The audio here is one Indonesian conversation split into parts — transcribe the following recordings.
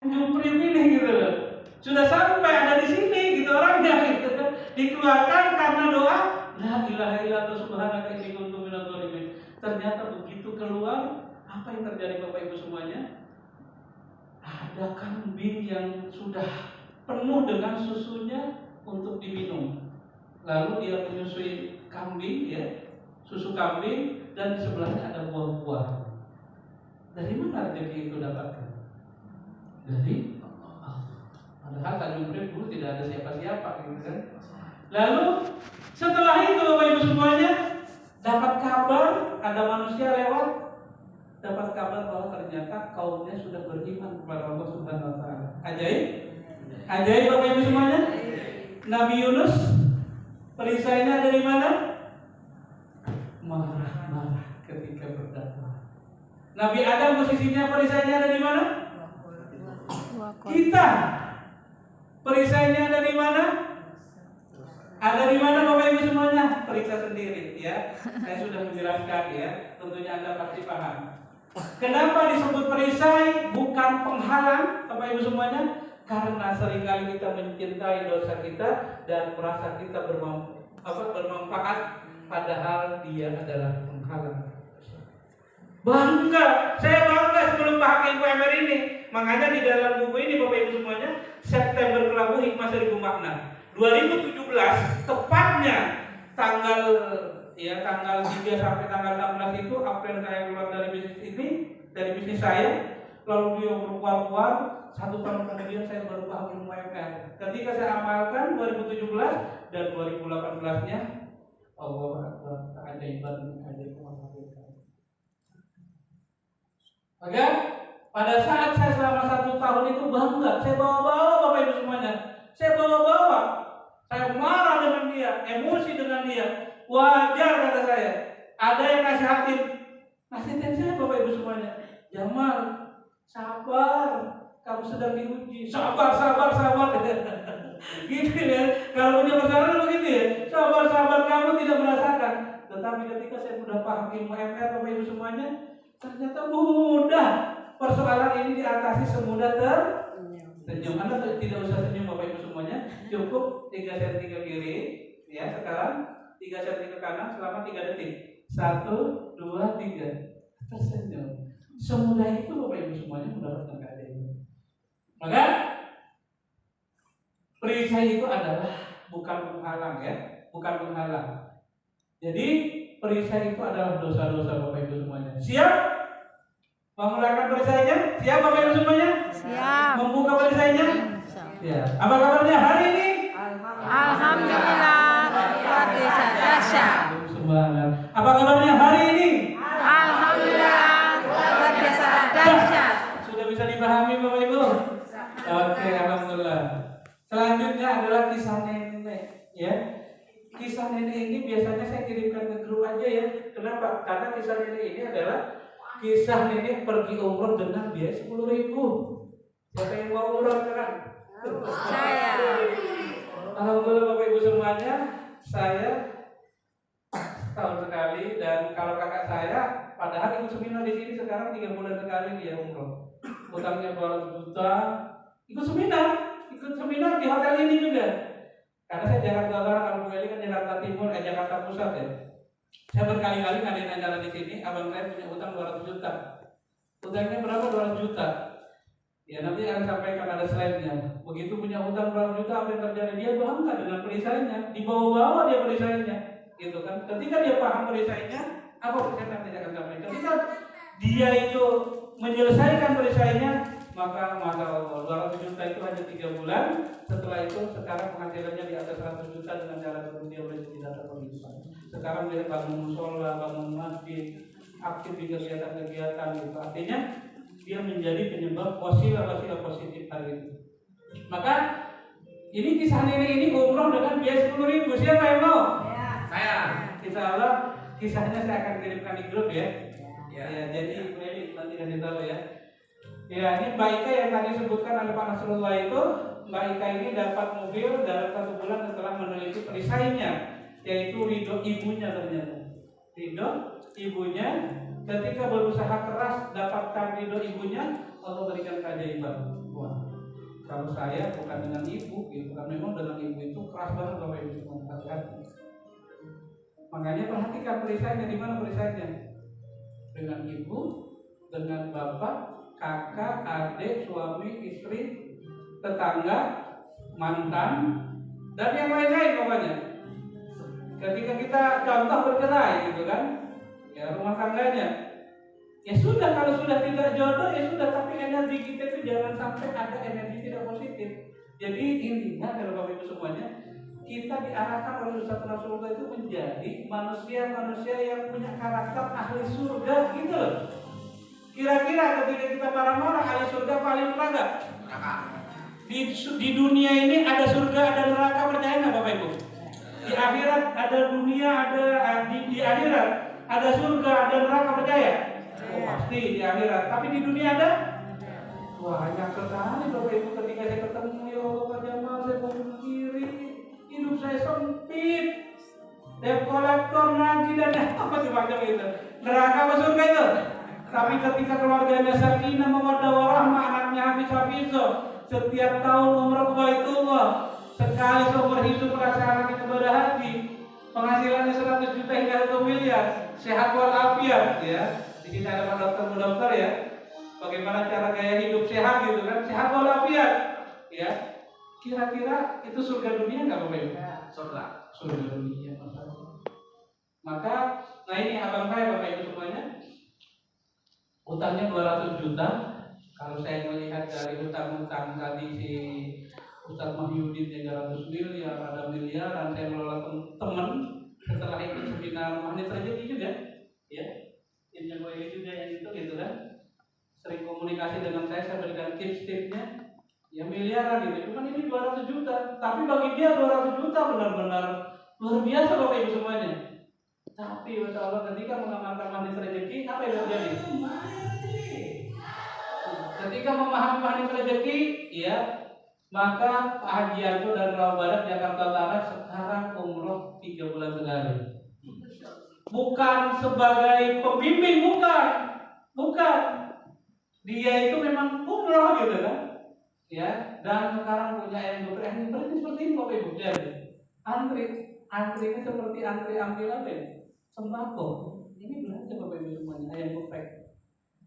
Nyuprim ini gitu loh. Sudah sampai ada di sini gitu orangnya gitu. Dikeluarkan karena doa la ilaha illallah subhanaka inni kuntu minadz dzalimin. Ternyata begitu keluar, apa yang terjadi Bapak Ibu semuanya? Ada kambing yang sudah penuh dengan susunya untuk diminum. Lalu dia menyusui kambing ya, susu kambing, dan di sebelahnya ada buah-buah. Dari mana rezeki itu dapatkan? Dari Allah. Padahal Tanjung Priok dulu tidak ada siapa-siapa gitu kan. Lalu setelah itu Bapak Ibu semuanya dapat kabar ada manusia lewat, dapat kabar bahwa ternyata kaumnya sudah beriman kepada Allah Subhanahu wa taala. Ajaib. Ajaib Bapak Ibu semuanya. Nabi Yunus perisainya ada di mana? Marah-marah ketika berdakwah. Nabi Adam posisinya perisainya ada di mana? Kita perisainya ada di mana? Ada di mana Bapak Ibu semuanya? Periksa sendiri ya. Saya sudah menjelaskan ya. Tentunya Anda pasti paham. Kenapa disebut perisai bukan penghalang Bapak Ibu semuanya? Karena seringkali kita mencintai dosa kita dan merasa kita bermanfaat, padahal dia adalah penghalang. Bangga, saya bangga sebelum paham ilmu MR ini. Makanya di dalam buku ini Bapak Ibu semuanya, September Kelabu Hikmah Seribu Makna 2017, tepatnya tanggal 3 sampai tanggal 16 itu April saya keluar dari bisnis ini, dari bisnis saya. Lalu dia keluar 1 tahun kemudian saya baru paham ilmu MR. Ketika saya amalkan 2017 dan 2018-nya, Allah Akbar, keajaiban maka pada saat saya selama 1 tahun itu bangga, saya bawa-bawa Bapak Ibu semuanya, saya bawa-bawa, saya marah dengan dia, emosi dengan dia, wajar kata saya. Ada yang nasihatin saya Bapak Ibu semuanya, Jamal, sabar, kamu sedang diuji, sabar. Gitu ya, kalau punya persoalan begitu ya, sabar, kamu tidak merasakan. Tetapi ketika saya sudah paham ilmu MR Bapak Ibu semuanya, ternyata mudah persoalan ini diatasi semudah tersenyum. Anda tidak usah senyum Bapak Ibu semuanya, cukup 3 cm ke kiri ya, sekarang 3 cm ke kanan selama 3 detik. 1, 2, 3, tersenyum. Semudah itu Bapak Ibu semuanya mendapatkan keadaan. Maka perisai itu adalah bukan penghalang ya, bukan penghalang. Jadi perisai itu adalah dosa-dosa Bapak Ibu semuanya. Siap? Mengeluarkan perisainya? Siap Bapak Ibu semuanya? Siap. Membuka perisainya? Siap. Apa kabarnya hari ini? Alhamdulillah. Luar biasa dahsyat. Apa kabarnya hari ini? Alhamdulillah. Luar biasa dahsyat. Sudah bisa dipahami Bapak Ibu? Oke, alhamdulillah. Selanjutnya adalah kisah nenek ya. Kisah nenek ini biasanya saya kirimkan ke grup aja ya. Kenapa? Karena kisah nenek ini adalah kisah nenek pergi umroh dengan biaya 10.000. Siapa yang mau umroh sekarang? Saya. Alhamdulillah Bapak Ibu semuanya, saya tahun sekali, dan kalau kakak saya padahal ikut seminar di sini sekarang 3 bulan sekali dia umroh. Utangnya 200 juta, ikut seminar di hotel ini juga. Karena saya Jakarta Utara, kalau Bu Eli kan Jakarta Timur, Jakarta Pusat ya. Saya berkali-kali ngadain acara di sini, abang saya punya utang 200 juta. Utangnya berapa? 200 juta. Ya nanti akan sampaikan, ada slide-nya. Begitu punya utang 200 juta, apa yang terjadi? Dia bangga dengan perisainya, dibawa-bawa dia perisainya, gitu kan. Ketika dia paham perisainya, apa saya nanti akan sampaikan. Ketika dia itu menyelesaikan perisainya, maka Masya Allah 200 juta itu hanya 3 bulan. Setelah itu sekarang penghasilannya di atas 100 juta dengan cara dia berjudi data penghidupan. Sekarang dia bangun musola, bangun masjid, aktif di kegiatan-kegiatan gitu. Artinya dia menjadi penyebab wasilah-wasilah positif hari ini. Maka ini kisah nenek ini umroh dengan biaya 10.000. Siapa yang mau? Saya. Insya Allah kisahnya saya akan kirimkan di grup ya. Ya, jadi nanti kasih tahu ya. Ya, ini Mbak Ika yang tadi disebutkan oleh Pak Nasrullah itu, Mbak Ika ini dapat mobil dalam 1 bulan setelah meneliti perisainya, yaitu ridho ibunya ternyata. Ridho ibunya, ketika berusaha keras dapatkan ridho ibunya, Allah berikan keajaiban. Wah, Kalau saya bukan dengan ibu, gitu kan, memang dengan ibu itu keras banget Bapak Ibu semua, hati-hati. Makanya perhatikan perisainya, di mana perisainya? Dengan ibu, dengan bapak, kakak, adik, suami, istri, tetangga, mantan, dan yang lain-lain pokoknya. Ketika kita contoh bercerai gitu kan, ya rumah tangganya, ya sudah, kalau sudah tidak jodoh ya sudah, tapi energi kita itu jangan sampai ada energi tidak positif. Jadi intinya kalau Bapak Ibu semuanya, kita diarahkan oleh Ustaz Rasulullah itu menjadi manusia-manusia yang punya karakter ahli surga gitu loh. Kira-kira ketika kita marah-marah, ahli surga paling neraka. Di dunia ini ada surga, ada neraka, percaya nggak Bapak Ibu? Di akhirat ada dunia, ada di akhirat ada surga, ada neraka, percaya? Oh, pasti di akhirat. Tapi di dunia ada? Banyak sekali Bapak Ibu. Ketika saya ketemu, ya Allah Pak Jamal, saya mau bunuh diri, hidup saya sempit, debt collector lagi dan apa macam itu. Neraka apa surga itu? Tapi ketika keluarganya sakinah, mawaddah warahmah, anaknya hafiz-hafizah, setiap tahun umrah ke Baitullah, sekali seumur hidup melaksanakan ibadah haji, penghasilannya 100 juta hingga 1 miliar, sehat walafiat ya. Di sini ada Pak dokter ya. Bagaimana cara gaya hidup sehat gitu kan? Sehat walafiat ya. Kira-kira itu surga dunia enggak Bapak Ibu? Surga dunia. Maka nah ini abang saya Bapak Ibu semuanya, utangnya 200 juta. Kalau saya melihat dari utang-utang tadi si Ustadz Mahyudin 300 miliar, ada miliaran, saya mengelola teman setelah ikut seminar magnet rezeki juga, ya, timnya gue juga yang itu gitu kan, sering komunikasi dengan saya berikan tips-tipsnya, ya miliaran gitu. Cuman ini 200 juta, tapi bagi dia 200 juta benar-benar luar biasa Bapak Ibu semuanya. Tapi Masya Allah ketika mengamalkan magnet rezeki, apa yang terjadi? Ketika memahami magnet rezeki, ya, maka Pak Haji Yanto dan Rawa Badak Jakarta Utara sekarang umroh 3 bulan sekali. Bukan sebagai pembimbing, bukan. Dia itu memang umroh gitu kan, ya. Dan sekarang punya ayam geprek seperti ini Bapak Ibu. Jadi antrinya seperti antri ambil apa ya? Sembako. Ini belanja Bapak Ibu semuanya,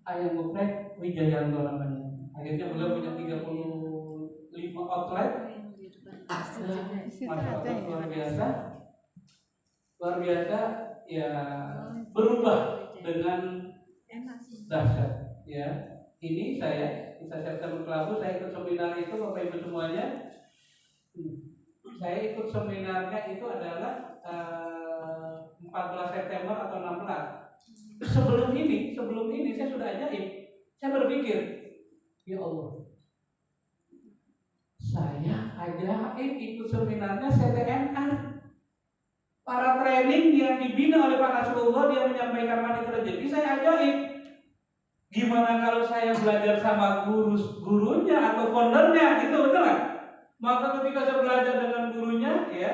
ayam geprek Wijayanto namanya. Akhirnya beliau punya 35 outlet. Masya Allah, luar biasa ya, berubah dengan dahsyat ya. Ini saya September Kelabu, saya ikut seminar itu Bapak Ibu semuanya. Saya ikut seminarnya itu adalah 14 September atau 16. Sebelum ini saya sudah ajaib. Saya berpikir, ya Allah, saya ajaib ikut seminarnya CTNR. Para training yang dibina oleh Pak Nasrullah, dia menyampaikan magnet rezeki, saya ajaib. Gimana kalau saya belajar sama gurunya atau foundernya, itu betul kan? Maka ketika saya belajar dengan gurunya, ya,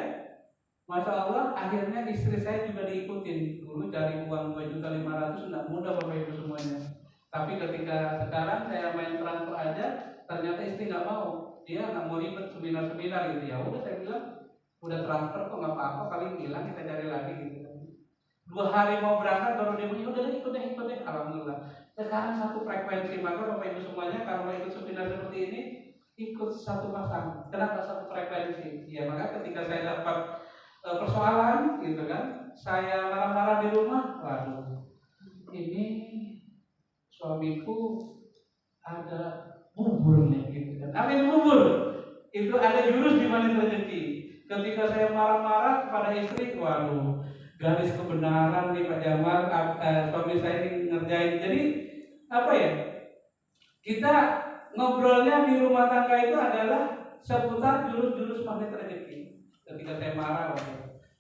Masya Allah, akhirnya istri saya juga diikutin. Dulu cari uang 2.500.000 tidak mudah Bapak Ibu semuanya. Tapi ketika sekarang saya main transfer aja, ternyata istri nggak mau. Dia nggak mau ribet seminar-seminar gitu. Ya udah, saya bilang udah transfer kok, nggak apa-apa, paling hilang kita cari lagi gitu. 2 hari mau berangkat baru dia bilang, udah ikut deh. Alhamdulillah. Sekarang satu frekuensi. Maka Bapak Ibu semuanya kalau ikut seminar seperti ini, ikut satu pasang. Kenapa satu frekuensi? Ya maka ketika saya dapat persoalan gitu kan, saya marah-marah di rumah, waduh, ini suamiku ada bubur nih gitu kan. Amin, bubur itu ada jurus di magnet rezeki. Ketika saya marah-marah kepada istri, waduh, garis kebenaran nih Pak Jamal, suami saya ini ngerjain. Jadi apa ya, kita ngobrolnya di rumah tangga itu adalah seputar jurus-jurus magnet rezeki. Ketika saya marah,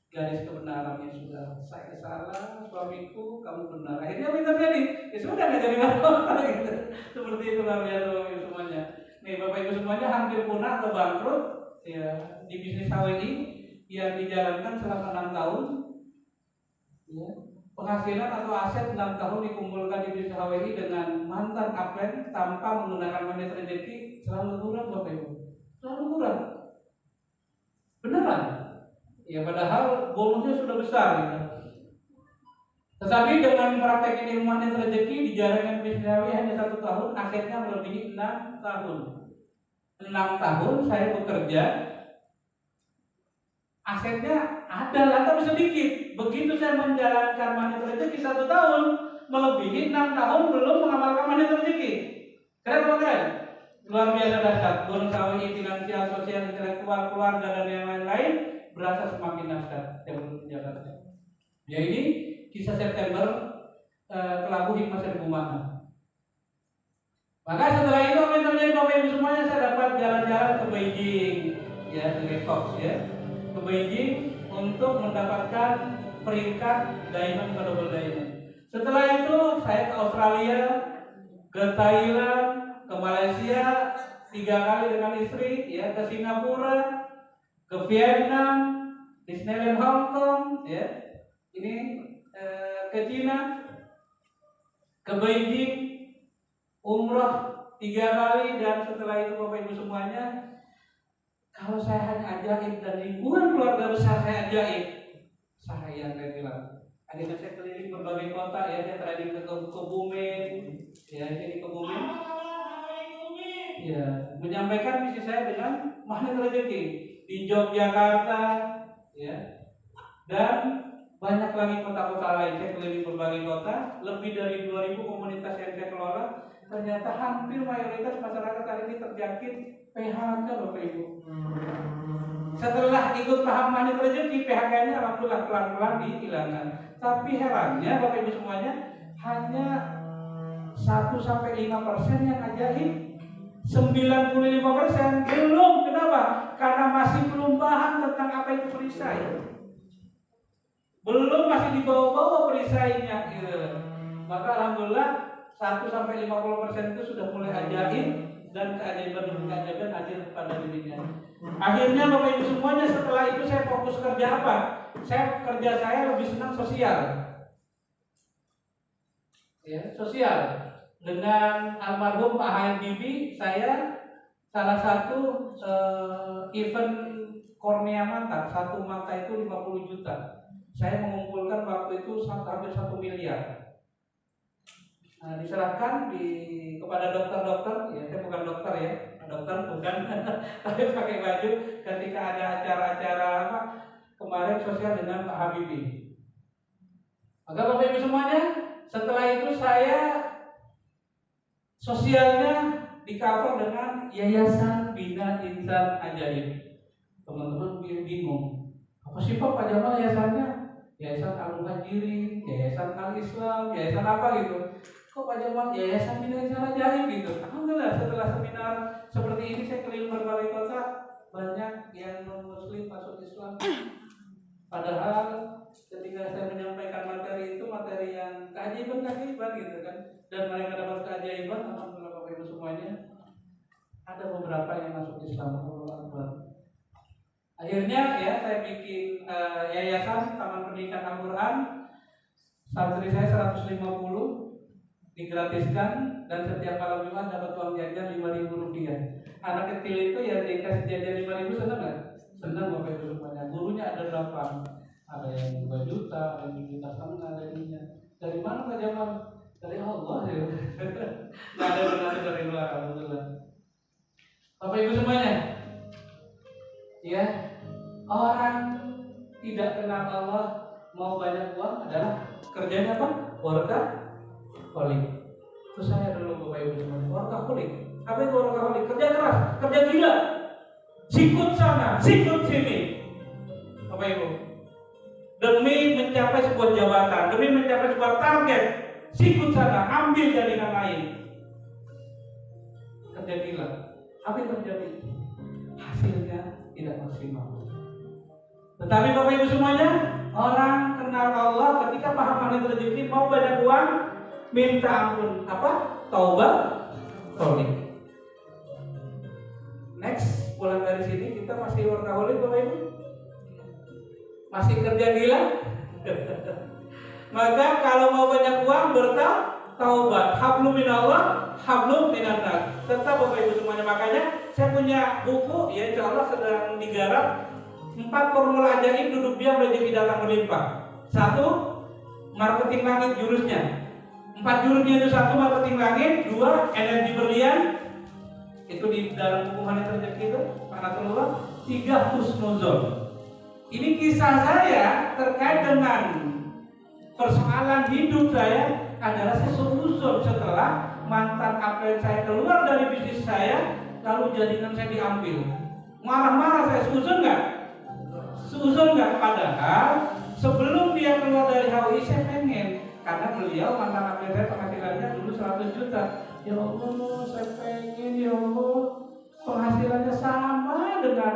garis kebenarannya sudah, saya salah, suamiku, kamu benar. Akhirnya apa yang terjadi? Ya sudah, nggak jadi masalah gitu. Seperti itulah biasa Bapak Ibu semuanya. Nih Bapak Ibu semuanya hampir punah atau bangkrut ya di bisnis HWI yang dijalankan selama 6 tahun. Ya. Penghasilan atau aset 6 tahun dikumpulkan di bisnis HWI dengan mantan upline tanpa menggunakan magnet rezeki Selalu kurang Bapak Ibu. Selalu kurang. Beneran. Ya padahal bonusnya sudah besar gitu. Tetapi dengan praktek ini rumahnya rezeki di jaringan Bisnawi hanya 1 tahun, asetnya melebihi 6 tahun. 6 tahun saya bekerja, asetnya ada tapi sedikit. Begitu saya menjalankan manit rezeki 1 tahun, melebihi 6 tahun belum mengamalkan manit rezeki. Keren apa keren? Luar biasa dahsyat. Bonus AWI, finansial, sosial, intelektual, keluarga dan yang lain-lain berasa semakin dahsyat. Saya belum menjalankan. Ya ini kisah September Kelabu Hikmah Seribu Makna. Maka setelah itu apa yang terjadi Bapak Ibu semuanya? Saya dapat jalan-jalan ke Beijing, ya di Rekox ya, ke Beijing untuk mendapatkan peringkat diamond ke double diamond. Setelah itu saya ke Australia, ke Thailand, ke Malaysia 3 kali dengan istri, ya ke Singapura, ke Vietnam, Disneyland Hong Kong, ya ini ke Cina, ke Beijing, umroh 3 kali, dan setelah itu Bapak Ibu semuanya, kalau saya hanya ajaib dan ribuan keluarga besar saya ajaib, saya bilang, akhirnya saya keliling berbagai kota ya, saya trading ke Kebumen, ya ini Kebumen, ya menyampaikan misi saya dengan magnet rezeki di Yogyakarta, ya dan banyak lagi kota-kota lain. Saya keliling berbagai kota, lebih dari 2000 komunitas yang saya kelola. Ternyata hampir mayoritas masyarakat hari ini terjangkit PHK Bapak Ibu. Setelah ikut paham manit rezeki, PHK-nya alhamdulillah pelan-pelan dihilangkan. Tapi herannya Bapak Ibu semuanya, hanya 1-5% yang ajaib. 95% belum. Kenapa? Karena masih belum paham tentang apa itu perisai. Belum, masih dibawa-bawa perisainya gitu. Maka alhamdulillah 1-50% itu sudah mulai ajaib, dan keajaiban hadir pada dirinya. Akhirnya Bapak Ibu semuanya, setelah itu saya fokus kerja apa? Saya lebih senang sosial. Ya, sosial. Dengan almarhum Pak Habibie, saya salah satu event kornea mata, 1 mata itu 50 juta. Saya mengumpulkan waktu itu hampir 1 miliar. Nah, diserahkan kepada dokter-dokter, ya saya bukan dokter ya, dokter bukan, tapi pakai baju ketika ada acara-acara apa kemarin sosial dengan Pak Habibie. Maka Bapak Ibu semuanya, setelah itu saya sosialnya di cover dengan Yayasan Bina Insan Ajaib. Teman-teman bingung, apa sih Pak Jamal yayasannya? Yayasan Al-Muhajirin, Yayasan Al-Islam, Yayasan apa gitu. Kok Pak Jamal Yayasan Bina Insan Ajaib gitu. Alhamdulillah setelah seminar seperti ini saya keliling berbagai kota, banyak yang non-muslim masuk Islam. Padahal ketika saya menyampaikan materi itu, materi yang keajaiban gitu kan, dan mereka dapat keajaiban, alhamdulillah Bapak Ibu semuanya, ada beberapa yang masuk Islam. Akhirnya ya saya bikin yayasan Taman Pendidikan Al-Quran. Santri saya 150 digratiskan, dan setiap malam Jumat dapat uang jajan Rp5.000. Anak kecil itu ya dikasih jajan Rp5.000, senang nggak? Senang Bapak Ibu semuanya. Gurunya ada 8, ada yang 2 juta, ada yang 2,5 juta, ada yang dari mana Pak Jamal? Dari Allah ya. Nggak ada donasi dari luar, alhamdulillah. Bapak Ibu semuanya, ya, orang tidak kenal Allah mau banyak uang adalah kerjanya apa? Workaholic. Itu saya dulu Bapak Ibu semuanya, workaholic. Apa itu workaholic? Kerja keras, kerja gila, sikut sana, sikut sini. Bapak Ibu, demi mencapai sebuah jabatan, demi mencapai sebuah target, sikut sana, ambil jaringan lain. Kerja gila. Apa yang terjadi? Hasilnya tidak maksimal. Tetapi Bapak Ibu semuanya, orang kenal Allah ketika paham manit rezeki, mau banyak uang, minta ampun apa? Taubat, taubat. Next, pulang dari sini kita masih workaholic Bapak Ibu? Masih kerja gila? Maka kalau mau banyak uang, bertaubat. Hablum minallah hablum minan nas. Tetap Bapak Ibu semuanya, makanya saya punya buku ya, insya Allah sedang digarap 4 formula ajaib duduk diam rezeki datang berlimpah. 1, marketing langit jurusnya. 4 jurusnya itu: 1, marketing langit, 2, energi berlian, itu di dalam buku Mana Rezeki itu, Mana Keluar, 3, husnuzon. Ini kisah saya terkait dengan persoalan hidup saya adalah saya seuzon setelah mantan upline saya keluar dari bisnis saya, lalu jaringan saya diambil. Marah-marah saya, seuzon nggak? Seuzon nggak? Padahal sebelum dia keluar dari HWI saya pengen, karena beliau mantan upline saya penghasilannya dulu 100 juta. Ya Allah, saya pengen ya Allah penghasilannya sama dengan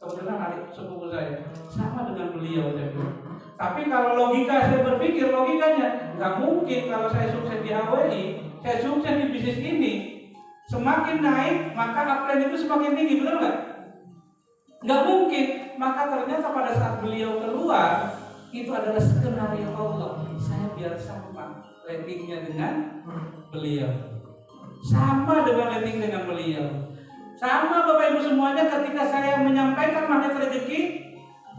kebetulan adik sepupu saya, sama dengan beliau saya bilang. Tapi kalau logika saya berpikir, logikanya nggak mungkin kalau saya sukses di HWI, saya sukses di bisnis ini, semakin naik maka upline itu semakin tinggi, benar nggak? Nggak mungkin. Maka ternyata pada saat beliau keluar, itu adalah skenario Allah. Saya biar sama ratingnya dengan beliau, sama dengan rating dengan beliau. Sama Bapak Ibu semuanya, ketika saya menyampaikan magnet rezeki,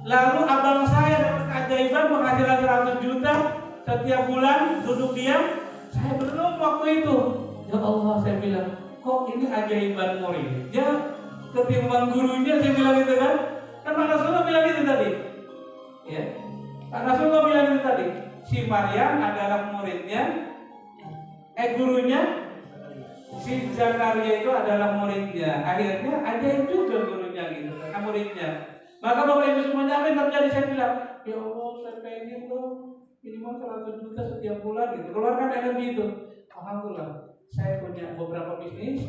lalu abang saya dapat keajaiban penghasilan 100 juta setiap bulan, duduk diam, saya belum waktu itu. Ya Allah, saya bilang, kok ini ajaiban murid? Ya, ketimbang gurunya, saya bilang gitu kan? Kan Pak Rasulullah bilang itu tadi. Ya, Pak Rasulullah bilang itu tadi. Si Maryam adalah muridnya, gurunya. Si Zakaria itu adalah muridnya. Akhirnya ajaib juga gurunya gitu, karena muridnya. Maka Bapak Ibu semuanya, apa yang terjadi? Saya bilang, ya Allah, saya pengen dong minimal 100 juta setiap bulan gitu. Keluarkan energi itu. Alhamdulillah, saya punya beberapa bisnis,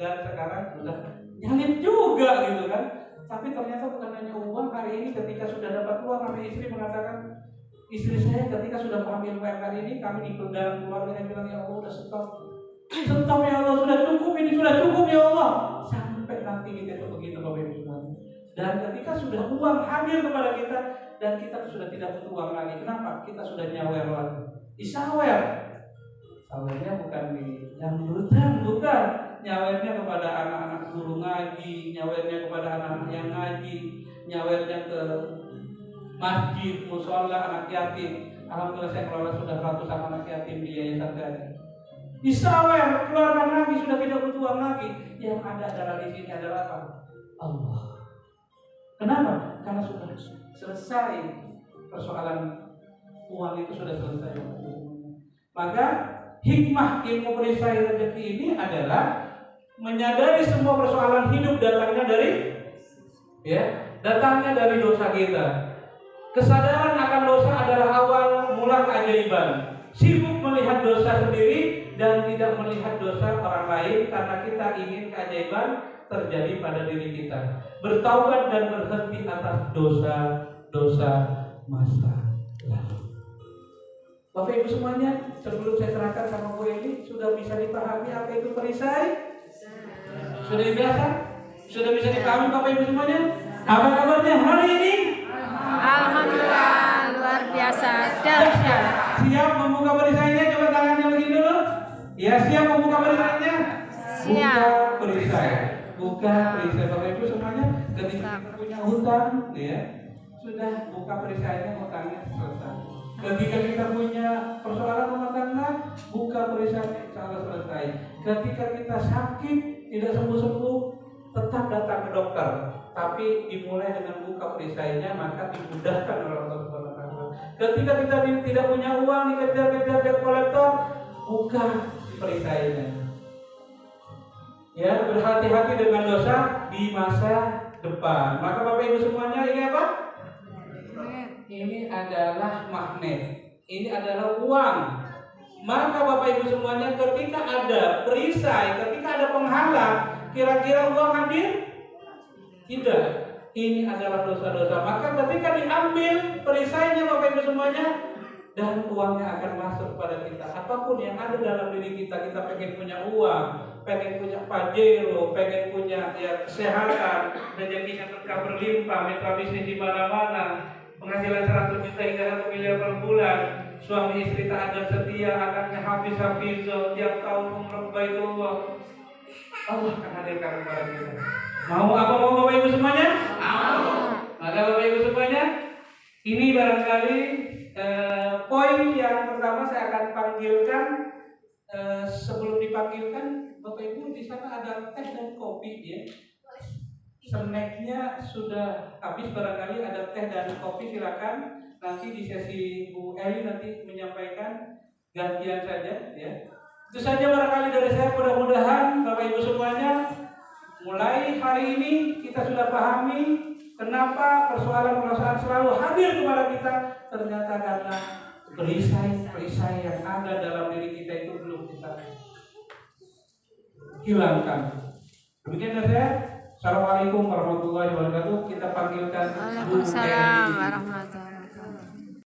dan sekarang sudah nyalip juga gitu kan. Tapi ternyata bukan hanya uang. Hari ini ketika sudah dapat uang, kami istri mengatakan, istri saya ketika sudah mengambil PMK ini, kami di dalam keluarga yang bilang, ya Allah, udah stop ya Allah, sudah cukup, ini sudah cukup ya Allah. Sampai nanti kita itu begitu Bapak Ibu semuanya. Dan ketika sudah uang hadir kepada kita, dan kita sudah tidak butuh uang lagi. Kenapa? Kita sudah nyawer lagi. Isawer. Sawernya bukan di yang berutang, bukan. Nyawernya kepada anak-anak guru ngaji, nyawernya kepada anak-anak yang ngaji, nyawernya ke masjid, musola, anak yatim. Alhamdulillah saya kelola sudah ratusan anak yatim di Yayasan Gadi. Isawer, keluarkan lagi, sudah tidak butuh uang lagi. Yang ada adalah di sini adalah apa? Allah. Kenapa? Karena sudah selesai persoalan uang itu, sudah selesai. Maka hikmah ilmu perisai rezeki ini adalah menyadari semua persoalan hidup datangnya dari dosa kita. Kesadaran akan dosa adalah awal mula keajaiban. Sibuk melihat dosa sendiri dan tidak melihat dosa orang lain, karena kita ingin keajaiban terjadi pada diri kita. Bertaubat dan berhenti atas dosa-dosa masa lalu. Bapak Ibu semuanya, sebelum saya serahkan sama Bu ini, sudah bisa dipahami apa itu perisai? Sudah biasa? Sudah bisa dipahami Bapak Ibu semuanya? Apa kabarnya hari ini? Alhamdulillah, luar biasa, dahsyat. Siap membuka perisainya? Coba tangannya begini dulu. Ya, siap membuka perisainya? Siap. Buka perisai. Buka perisai Bapak Ibu semuanya. Ketika kita punya hutang, ya, sudah buka perisainya, hutangnya selesai. Ketika kita punya persoalan rumah tangga, buka perisainya, insya Allah selesai. Ketika kita sakit, tidak sembuh-sembuh, tetap datang ke dokter. Tapi dimulai dengan buka perisainya, maka dimudahkan oleh Allah Subhanahu wa Ta'ala. Ketika kita tidak punya uang, dikejar-kejar debt kolektor, buka perisainya. Ya, berhati-hati dengan dosa di masa depan. Maka Bapak Ibu semuanya, ini apa? Ini adalah magnet. Ini adalah uang. Maka Bapak Ibu semuanya, ketika ada perisai, ketika ada penghalang, kira-kira uang hadir? Tidak. Ini adalah dosa-dosa. Maka ketika diambil perisainya Bapak Ibu semuanya, dan uangnya akan masuk kepada kita. Apapun yang ada dalam diri kita, kita pengen punya uang, pengen punya pajero, pengen punya kesehatan, rezekinya berkah berlimpah, mitra bisnis di mana-mana, penghasilan 100 juta hingga 1 miliar per bulan, suami istri taat dan setia, anaknya hafiz tiap tahun umrah Baitullah. Allah akan hadirkan kepada kita. Mau apa mau Bapak Ibu semuanya? Mau. Maka Bapak Ibu semuanya, ini barangkali poin yang pertama saya akan panggilkan. Sebelum dipanggilkan, Bapak Ibu di sana ada teh dan kopi ya. Snacknya sudah habis, barangkali ada teh dan kopi, silakan. Nanti di sesi Bu Eli nanti menyampaikan, gantian saja ya. Itu saja barangkali dari saya. Mudah-mudahan Bapak Ibu semuanya mulai hari ini kita sudah pahami kenapa persoalan-persoalan selalu hadir kepada kita. Ternyata karena perisai-perisai yang ada dalam diri kita itu belum kita hilangkan. Demikian dari saya. Assalamualaikum warahmatullahi wabarakatuh. Kita panggilkan Bu Eli. Waalaikumsalam warahmatullahi wabarakatuh.